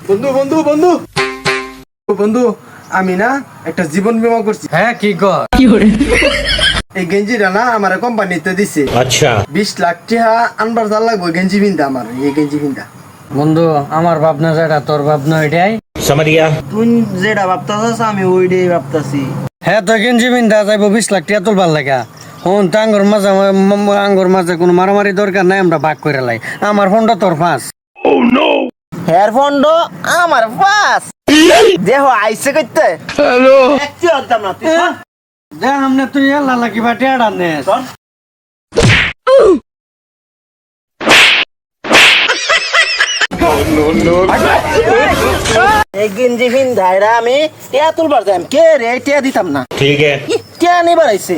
বন্ধু বন্ধু বন্ধু বন্ধু আমি না একটা জীবন বীমা করছি। হ্যাঁ কি কর এই গেঞ্জিটা না আমার কোম্পানিতে দিছে। अच्छा 20 লাখ টাকা আনবার যা লাগবে গেঞ্জি বিনতে আমার এই গেঞ্জি বিনতে। বন্ধু আমার ভাবনা যেটা তোর ভাবনা ওইটাই। समझ गया। তুই যেটা ভাবতাছিস আমি ওইটাই ভাবতাছি। হ্যাঁ তো গেঞ্জি বিন্দা যাইব 20 লাখ টাকা তুলবার লাগা। হন আঙ্গুর মাঝে কোনো মারামারি দরকার নাই, আমরা ভাগ করে লাই। আমার ফোনটা তোর পাঁচ। হেয়ারফোন আমার পাস দেহ আইসে করতে। হ্যালো একটু আনতাম না তুই যা আমনে তুই এলা লাগি বা টেড়া নেস। এই গেঞ্জি বিন্ধাইরা আমি টিয়া তুলবার যাইম কে রে টিয়া দিতাম না। ठीक है। টিয়া নিবার আইছে।